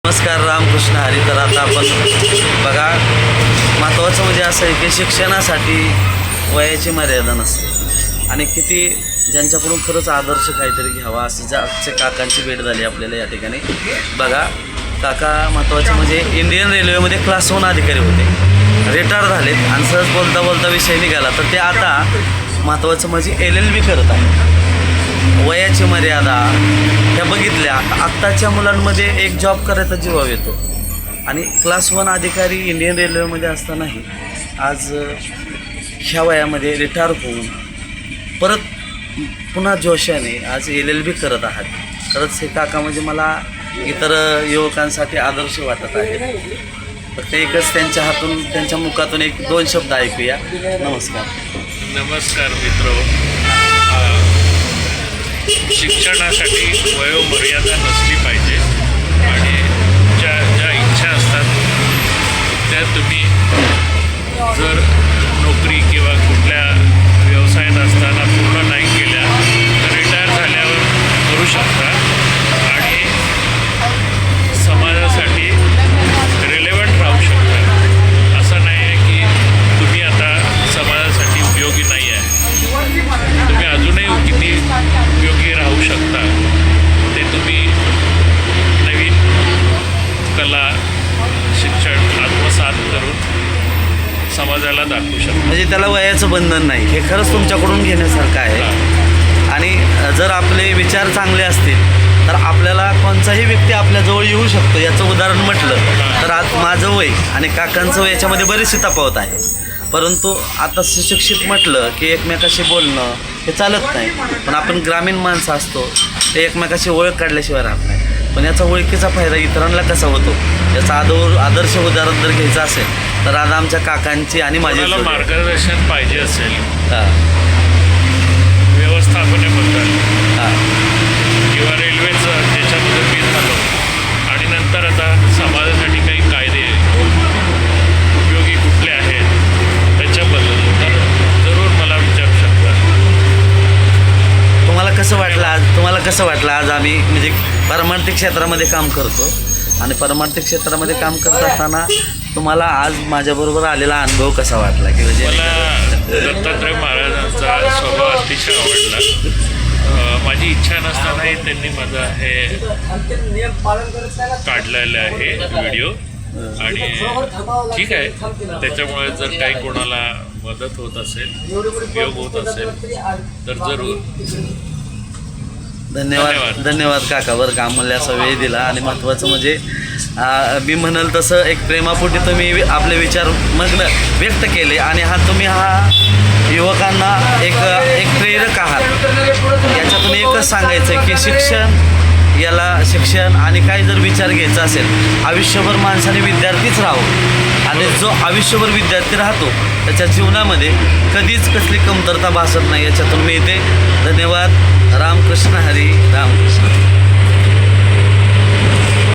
नमस्कार, रामकृष्ण हरी. तर आता आपण बघा, महत्त्वाचं म्हणजे असं आहे की शिक्षणासाठी वयाची मर्यादा नसते आणि किती ज्यांच्याकडून खरंच आदर्श काहीतरी घ्यावा असं ज्याचे काकांची भेट झाली आपल्याला या ठिकाणी. बघा काका महत्त्वाचं म्हणजे इंडियन रेल्वेमध्ये क्लास 1 अधिकारी होते, रिटायर झालेत आणि सहज बोलता बोलता विषय निघाला तर ते आता महत्त्वाचं म्हणजे LLB करत आहे. वयाची मर्यादा ह्या बघितल्या. आत्ताच्या मुलांमध्ये एक जॉब करायचा जीवावर येतो आणि क्लास 1 अधिकारी इंडियन रेल्वेमध्ये असतानाही आज ह्या वयामध्ये रिटायर होऊन परत पुन्हा जोशाने आज LLB करत आहात. खरंच हे काका म्हणजे मला इतर युवकांसाठी आदर्श वाटत आहे. फक्त एकच त्यांच्या हातून त्यांच्या मुखातून 1-2 शब्द ऐकूया. नमस्कार. नमस्कार मित्र. शिक्षणासाठी वयोमर्यादा नसली पाहिजे आणि ज्या इच्छा असतात त्या तुम्ही जर नोकरी किंवा कुठल्या व्यवसायात असताना पूर्ण नाही केल्या तर रिटायर झाल्यावर करू शकता आणि समाजासाठी रिलेव्हंट राहू शकता. असं नाही आहे की तुम्ही आता समाजासाठी उपयोगी नाही आहे. तुम्ही अजूनही किती उपयोगी राहू शकता ते तुम्ही नवीन कला शिक्षण आत्मसात करून समाजाला दाखवू शकता. म्हणजे त्याला वयाचं बंधन नाही, हे खरंच तुमच्याकडून घेण्यासारखं आहे. आणि जर आपले विचार चांगले असतील तर आपल्याला कोणताही व्यक्ती आपल्याजवळ येऊ शकतो. याचं उदाहरण म्हटलं तर आज माझं वय आणि काकांचं वय याच्यामध्ये बरीचशी तफावत आहे. परंतु आता सुशिक्षित म्हटलं की एकमेकाशी बोलणं हे चालत नाही. पण आपण ग्रामीण माणसं असतो ते एकमेकाशी ओळख काढल्याशिवाय राहत नाही. पण याचा ओळखीचा फायदा इतरांना कसा होतो याचा आदर्श उदाहरण जर घ्यायचं असेल तर आज आमच्या काकांची आणि माझी मार्गदर्शन पाहिजे असेल हां व्यवस्थापनेबद्दल हां किंवा रेल्वेचं त्याच्याबद्दल मी झालो आणि नंतर आता समाजासाठी काही कायदे उपयोगी कुठले आहेत त्याच्याबद्दल तर जरूर मला विचारू शकता. तुम्हाला कसं वाटलं आज आम्ही म्हणजे परमार्थिक क्षेत्रामध्ये काम करतो आणि परमार्थिक क्षेत्रामध्ये काम करत असताना तुम्हाला आज माझ्याबरोबर आलेला अनुभव कसा वाटला की म्हणजे मला दत्तात्रय महाराजांचा स्वभाव अतिशय आवडला. माझी इच्छा नसतानाही त्यांनी माझा हे काढलेलं आहे व्हिडिओ आणि ठीक आहे. त्याच्यामुळे जर काही कोणाला मदत होत असेल उपयोग होत असेल तर जरूर. धन्यवाद काका बरं का अमूल्य असा वेळ दिला. आणि महत्त्वाचं म्हणजे मी म्हणाल तसं एक प्रेमापोटी तुम्ही आपले विचार व्यक्त केले आणि तुम्ही युवकांना एक प्रेरक आहात. याच्यातून एकच सांगायचं की शिक्षण आणि काही जर विचार घ्यायचा असेल आयुष्यभर माणसाने विद्यार्थीच राहावं आणि जो आयुष्यभर विद्यार्थी राहतो त्याच्या जीवनामध्ये कधीच कसली कमतरता भासत नाही. याच्यातून मी येते. धन्यवाद. रामकृष्ण हरी. रामकृष्ण.